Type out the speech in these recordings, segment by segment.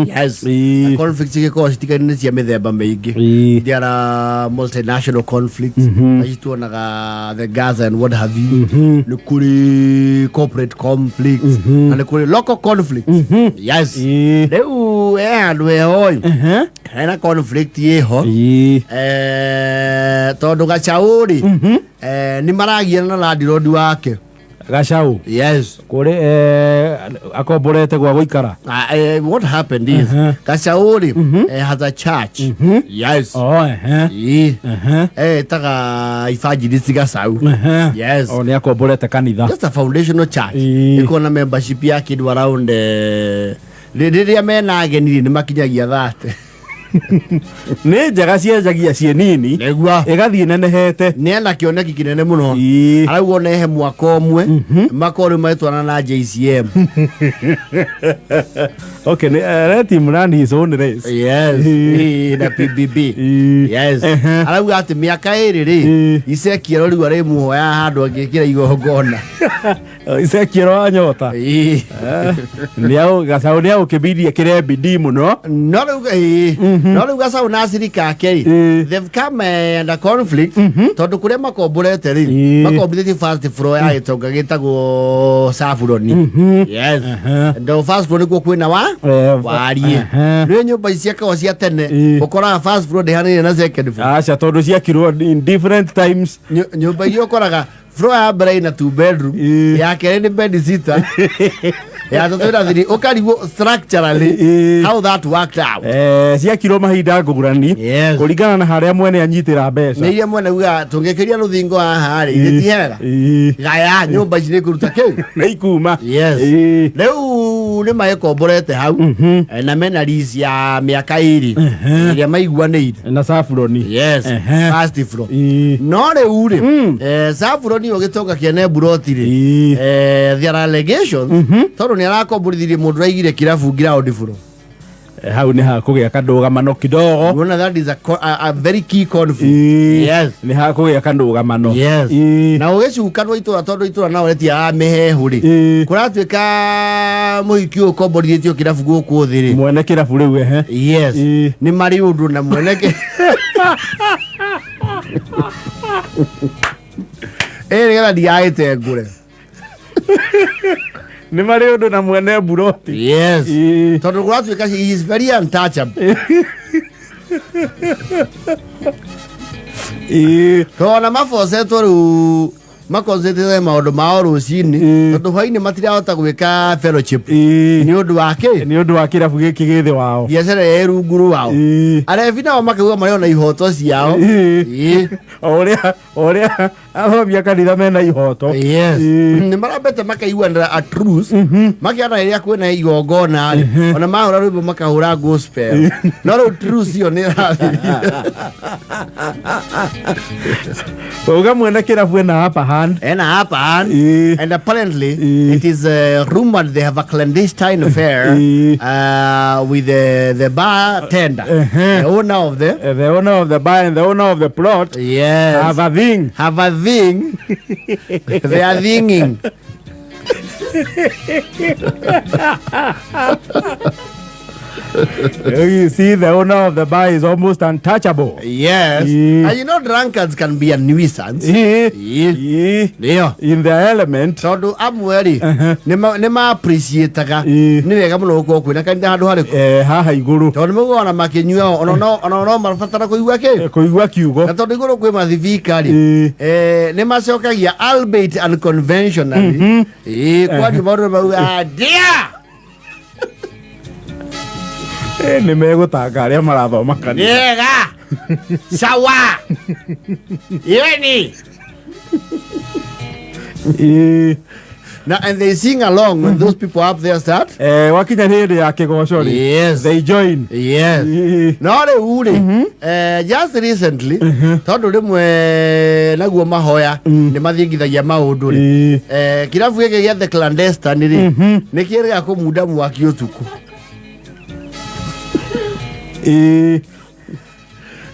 Yes. Conflicts iko citikanine cia mithemba mingi. There are multinational conflicts. Aituonaga the Gaza and what have you. Ni kuri corporate conflicts. Na ni kuri local conflicts. Yes. Leu andu ehoi. Hena conflict yeho. Tondu Gachauri ni maragiana na landlord wake. Gachau. Yes. Kuri akomborete gwa guikara. What happened is Gachauri has a church. Yes. Taga evangelist Gachau. Yes. Ni akomborete kanitha. Just a foundational church. Iko na membership yake around riria mena ageni ni makinyagia 30. Nĩ njega cienjagia cie nini ĩgathiĩ nenehete nĩ ana kĩoneki kĩnene mũno arauga nehe mwaka ũmwe makori maitwana na JCM. Okay, team run his own race. Yes. Na PBB. Yes. Arauga atĩ mĩaka ĩrĩ rĩ Isekiro rĩu arĩ muoya handũ angĩkĩra igongona. Isekiro anyota. Gachau nĩ agũkĩbirie kĩre bidii mũno. No rĩu Gachau na acirika ake they've come under conflict tondũ kũrĩa makomborete rĩ makombithĩtie first floor ya gĩtonga gĩtagwo Safroni. Yes. Ndo first floor nĩkuo kwĩna warie rĩu nyũmba ciakagwo cia tene ũkoraga first floor ndĩhanĩire na second floor. Aca tondũ ciakirwo in different times. Nyũmba iria ũkoraga floor ya mbere ina 2 bedroom ya kerĩ nĩ bed sitter ya tatu ina 3 ũkarigwo structurally how that worked out. Ciakirwo mahinda ngũrani kũringana na harĩa mwene anyitĩra mbeca. Nĩ iria mwene uga tũngĩkĩria rũthingo haha rĩ gĩtihega gaya nyũmba ici nĩ kũruta kĩu nĩ ikuma. Yes. Rĩu nĩ magĩkomborete hau na mena lease ya mĩaka 2 ĩrĩa maiguanĩire na Safroni. Yes. First floor. No rĩu rĩ Safroni ũgĩtonga kĩene buroti rĩ there are allegations tondũ nĩ arakomborithirie mũndũ aigire kirabu ground floor. Hau nĩ hakũgĩa kandũgamano kidogo. Wona that is a very key conflict. Yes. Nĩ hakũgĩa kandũgamano. Yes. Na ũgĩcukanwo itũra tondũ itũra nao retia mĩhehu rĩ kũratuĩka mũhiki ũkomborithĩtio kirabu gũkũ thĩ rĩ mwene kirabu rĩu Yes. Nĩ marĩ ũndũ na mwene nĩgetha ndigagĩte ngũre nĩ marĩ ũndũ na mwene buroti. Yes. Tondũ kũratuĩka he is very untouchable. Tona mabocetwo rĩu makoncentrate maũndũ mao rũcinĩ tondũ hwainĩ matirahota gwĩka fellowship nĩ ũndũ wa kĩrabu gĩkĩ gĩthĩ wao biacara ya rungu rwao. Arebi nao makauga marĩ ona ihoto ciao ũrĩa athomia kanitha mena ihoto. Yes. Nĩ marambete makaiguanĩra a truce makĩona rĩrĩa kwĩna igongona ona mahũra rwĩmbo makahũra gospel no rĩu truce ĩyo nĩ ĩrathiria. Uga mwene kirabu ena upper hand. And apparently it is rumored they have a clandestine affair with the bartender, the owner of the bar and the owner of the plot. Yes. Have a thing. They are thinging. You see, the owner of the bar is almost untouchable. Yes. And you know, drunkards can be a nuisance. Yeah. In their element. So I'm worried. Nema appreciate ga. Ni wega muno guko kwina kanitha handu hariku. Haha iguru. Tondu mugona makinyua ono marabatara kuigua kiugo. Na tondu iguru kwi mathivikari. Ni macokagia albeit unconventionally. Kwani maundu mau dear. Nĩ megũtanga arĩa marathoma kanitha. Yega. Sawa. Yeni. Now, and they sing along when those people up there start. Wakinya hĩndĩ ya kĩgoco rĩ. Yes. They join. Yes. No rĩu rĩ just recently tondũ rĩmwe naguo mahoya nĩ mathingithagia maũndũ rĩ kirabu gĩkĩ gĩa The Clandestine rĩ nĩ kĩrĩga kũmunda mwaki ũtukũ.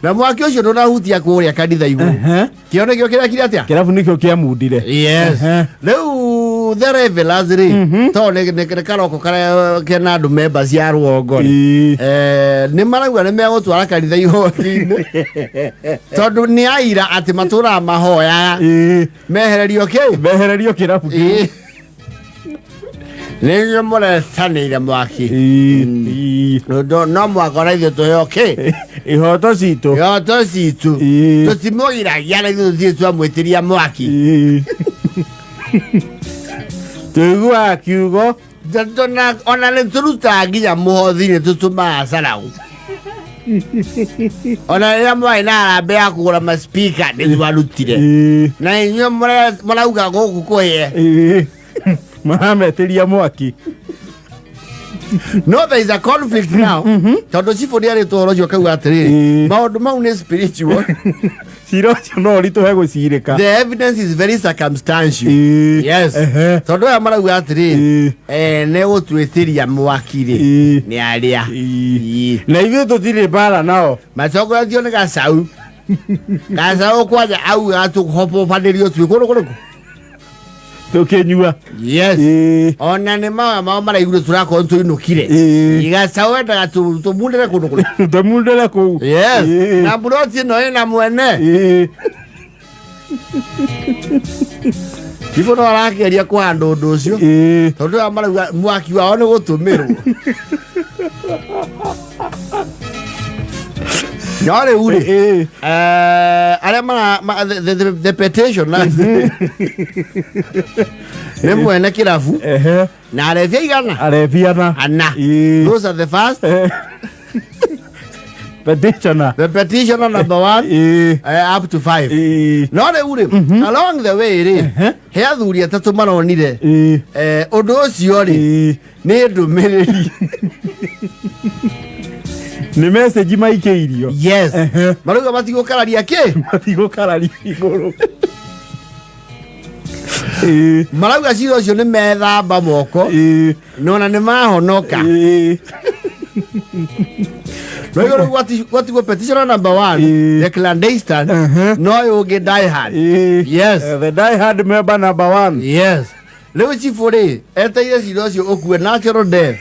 Na mwaki ũcio ndũnahutia kũrĩa kanitha igũrũ. Kĩonekio kĩrĩa kĩrĩ atĩa? Kĩrabu nĩkĩo kĩamundire. Yes. Rĩu riu the revelers ri to ne karoko kara kena andu members ya ruongo ni marauga ni megutwara kanitha ihoti-ini tondu ni aira ati matura mahoya mehererio kirabu Nĩnyuĩ mũretanĩire mwaki no mwakora ithuĩ tũheo kĩ ihoto citũ tũtimũgiragia na ithuĩ tũthiĩ twamwĩtĩria mwaki tũiguaga kiugo ona nĩ tũrutaga nginya mũhothi nĩ tũtũmaga caragu ona rĩrĩa mwarĩ na harambĩ ya kũgũra maspika nĩ twarutire na inyuĩ mũrauga gũkũ kũhĩe marametĩria mwaki. No, there is a conflict now. Tondu cifu ni ari toro cio kauga atiriri maundu mau ni spiritual. Ciro cio no rituhe gucirika. The evidence is very circumstantial. Yes. Tondu ya marauga atiriri ne gutwitiria mwaki ri ni aria. Na ithuĩ tũtirĩ mbara nao. Macogoratio ni Gacau. Gacau kwaja au atuhopofanĩrio twi kũrũ tukinyua. Yes. Ona ni mao maraigure turakorwo tuinukire. Gacau endaga tumundere kundu kuri. Tumundere kuu. Yes. Na buroti no ina mwene. Ibo no arakeria kuhanda undu ucio. Tondu amarauga mwaki wao ni gutumirwo. Nyore uri the petition na ne mwene kirafu na areviana ana those are the first petitioner. The petitioner number 1 up to 5 Nyore uri along the way he athuri atatu maronire undu ucio ri ni ndumiriri ni message maikeirio. Yes. Maruga matigukararia ki? Matigukararia iguru. Maruga ciro cio ni methamba moko. Nona ni mahonoka. No iguru gwatigo petition number 1 the clandestine no you get die hard. Yes. The die hard member number 1. Yes. Lewe chifore eteire ciro cio okue natural death.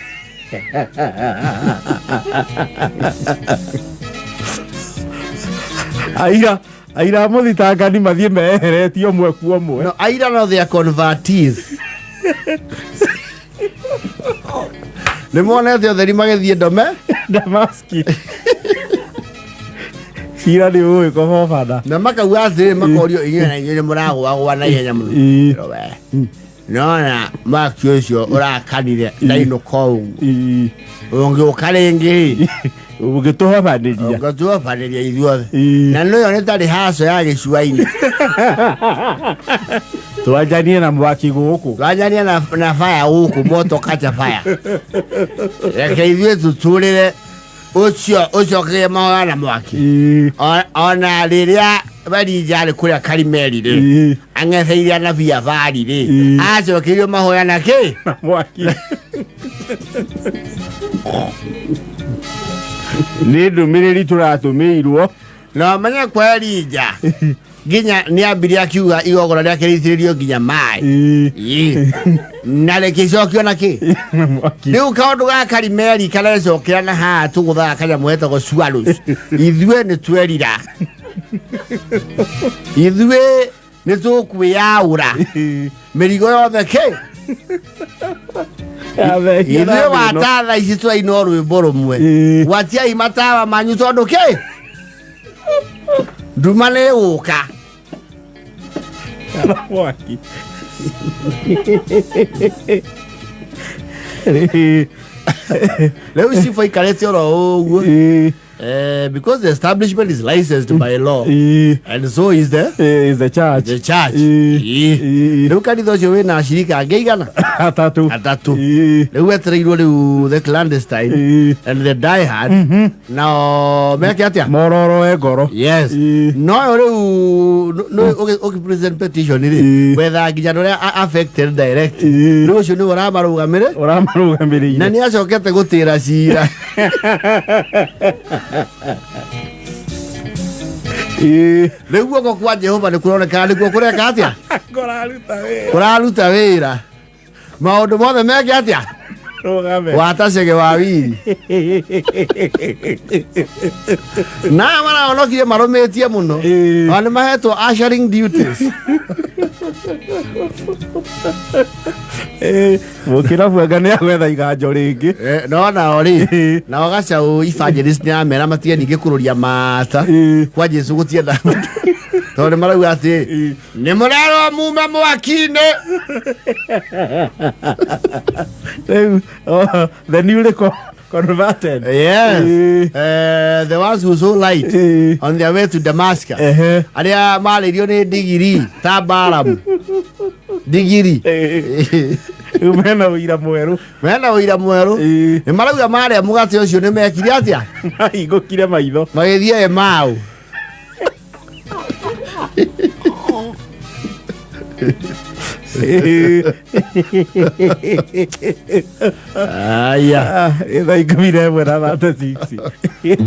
Aira muthitangani mathie meheretio mwe kuo mwe. No, aira no they are convertees. Ni monete otheri magethie ndome Damaski. Cira ni uĩ kũbobana. Na makauga atĩrĩ makorio inyuĩ na inyuĩ mũragũagũa na ihenya mũno. Nona mwaki ũcio ũrakanire ndainũka ũguo. Ũngĩũka rĩngĩ ũngĩtũhobanĩria ithuothe. Na nĩyo nĩtarĩ haco ya gĩcua-inĩ. Twanjanie na mwaki gũkũ. Twanjanie na fire gũkũ, moto kacha fire. Reke ithuĩ tũtũrĩre ucio kĩmahoya na mwaki. Ona rĩrĩa Badija arĩ kũrĩa Karimeli rĩ ang'etheire anabii a Baali rĩ acokeirio mahoya na kĩ? Na mwaki. Nĩ ndũmĩrĩri tũratũmĩirwo na menya kwa Elija nginya nĩ ambirie akiuga igogora rĩake rĩitĩrĩrio nginya maĩ na rĩkĩcokio na kĩ? Rĩu kaũndũ ga Karimeli karecokera na haha tũgũthaga kanyamũ hetagwo swallows. Ithuĩ nĩ twerira, ithuĩ nĩ tũkwĩyaũra mĩrigo yothe kĩ? Ithuĩ watatha ici tũraina rwĩmbo rũmwe gwatiai matawa manyu tondũ kĩ? Nduma nĩ gũka. Mwaki. Rĩu cibo ikarĩte oro ũguo. Because the establishment is licensed by law and so is the church. The church. Rĩu kanitha ũcio wĩna acirika angĩigana? Atatu. Rĩu etereirwo rĩu the clandestine and the die hard. Now meke atĩa? Mororo ngoro. Yes. No rĩu ũkĩpresent petition rĩ wetha nginya ũrĩa affected direct. Rĩu ũcio nĩ ũramarũgamĩrĩire. Na nĩ acokete gũtĩra cira. Rĩu guoko kwa Jehova nĩ kũroneka nĩkuo kũreka atĩa? Kũraruta wĩra. maundu mothe meke atia watacege wa wiri na maraonokire marumitie muno ona nĩ mahetwo ushering duties mukirabu anga nĩ agwetha iganjo rĩngĩ nona ori nao gacaũ evangelist nĩ amera matige ningĩ kũrũria mata kwa Jesu gũtienda tondũ marauga atĩ nĩ mũrerwo mume mwaki-inĩ rĩu the newly converted the ones who so light on their way to Damascus arĩa marĩirio nĩ ndigiri ta Balaam ndigiri rĩu mena ũira mwerũ nĩ marauga marĩa mũgate ũcio nĩ mekire atĩa mahingũkire maitho magĩthiĩ Emau aya thaa 11:36